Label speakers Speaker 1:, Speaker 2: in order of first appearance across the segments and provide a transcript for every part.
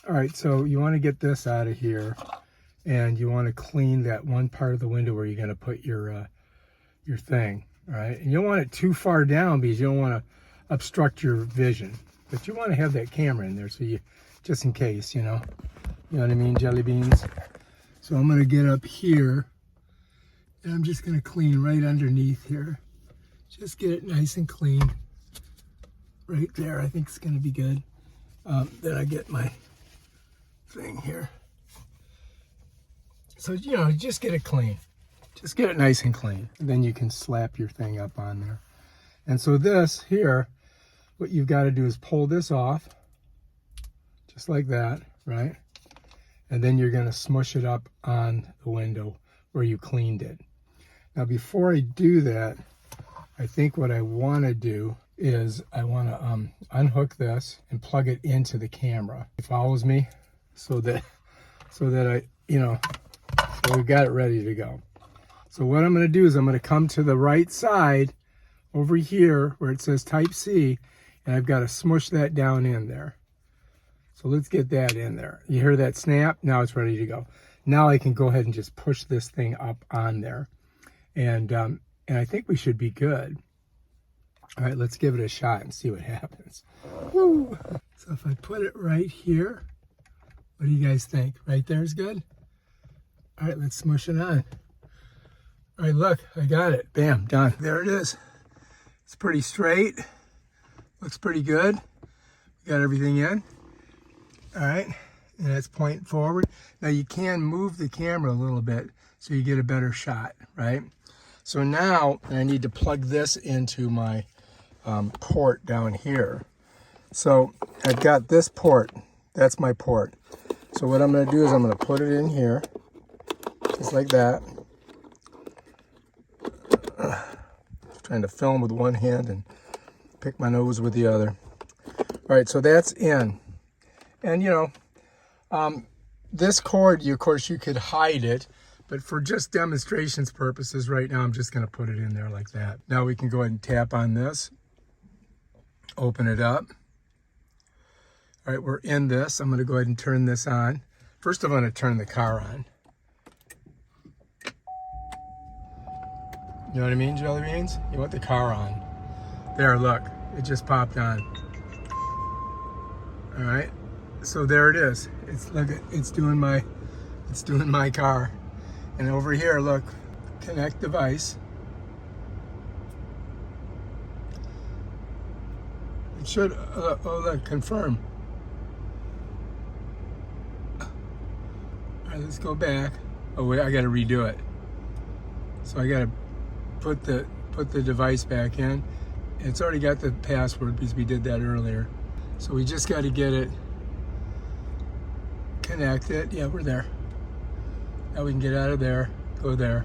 Speaker 1: All right, so you want to get this out of here, and you want to clean that one part of the window where you're going to put your thing. All right, and you don't want it too far down because you don't want to obstruct your vision, but you want to have that camera in there so you, just in case, you know what I mean, jelly beans. So I'm going to get up here, and I'm just going to clean right underneath here. Just get it nice and clean right there. I think it's going to be good. Then I get my thing here. So, you know, just get it clean. Just get it nice and clean. And then you can slap your thing up on there. And so this here, what you've got to do is pull this off, just like that, right? And then you're going to smush it up on the window where you cleaned it. Now, before I do that, I think what I want to do is I want to unhook this and plug it into the camera. It follows me so that I, you know, so we've got it ready to go. So what I'm going to do is I'm going to come to the right side over here where it says Type C, and I've got to smush that down in there. So let's get that in there. You hear that snap? Now it's ready to go. Now I can go ahead and just push this thing up on there. And I think we should be good. All right, let's give it a shot and see what happens. Woo! So if I put it right here, what do you guys think? Right there is good? All right, let's smush it on. All right, look, I got it. Bam, done. There it is. It's pretty straight. Looks pretty good. We got everything in. All right, and that's pointing forward. Now you can move the camera a little bit so you get a better shot, right? So now I need to plug this into my port down here. So I've got this port. That's my port. So what I'm going to do is I'm going to put it in here, just like that. Trying to film with one hand and pick my nose with the other. All right, so that's in. And you know, this cord, of course, you could hide it, but for just demonstrations purposes right now, I'm just going to put it in there like that. Now we can go ahead and tap on this, open it up. All right, we're in this. I'm going to go ahead and turn this on. First, I'm going to turn the car on. You know what I mean, jelly beans? You want the car on. There, look, it just popped on. All right, so there it is. It's look, it's doing my car. And over here, look, connect device. It should, oh look, confirm. All right, let's go back. Oh wait, I gotta redo it. So I gotta put the device back in. It's already got the password because we did that earlier. So we just got to get it connected. Yeah, we're there. Now we can get out of there, go there.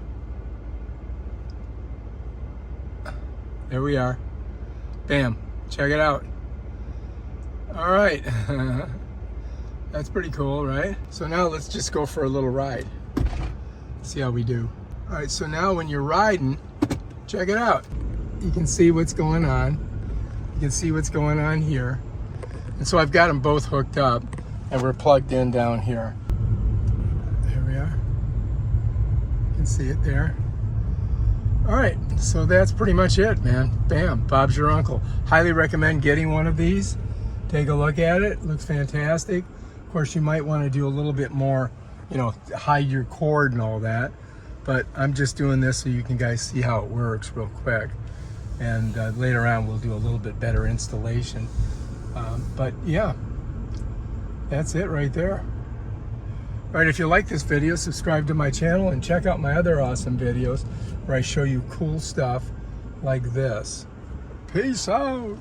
Speaker 1: There we are. Bam, check it out. All right, that's pretty cool, right? So now let's just go for a little ride. See how we do. All right, so now when you're riding, check it out. You can see what's going on. You can see what's going on here. And so I've got them both hooked up and we're plugged in down here. There we are. You can see it there. All right, so that's pretty much it, man. Bam, Bob's your uncle. Highly recommend getting one of these. Take a look at it, looks fantastic. Of course, you might want to do a little bit more, you know, hide your cord and all that. But I'm just doing this so you can guys see how it works real quick. And later on, we'll do a little bit better installation. But yeah, that's it right there. All right, if you like this video, subscribe to my channel and check out my other awesome videos where I show you cool stuff like this. Peace out.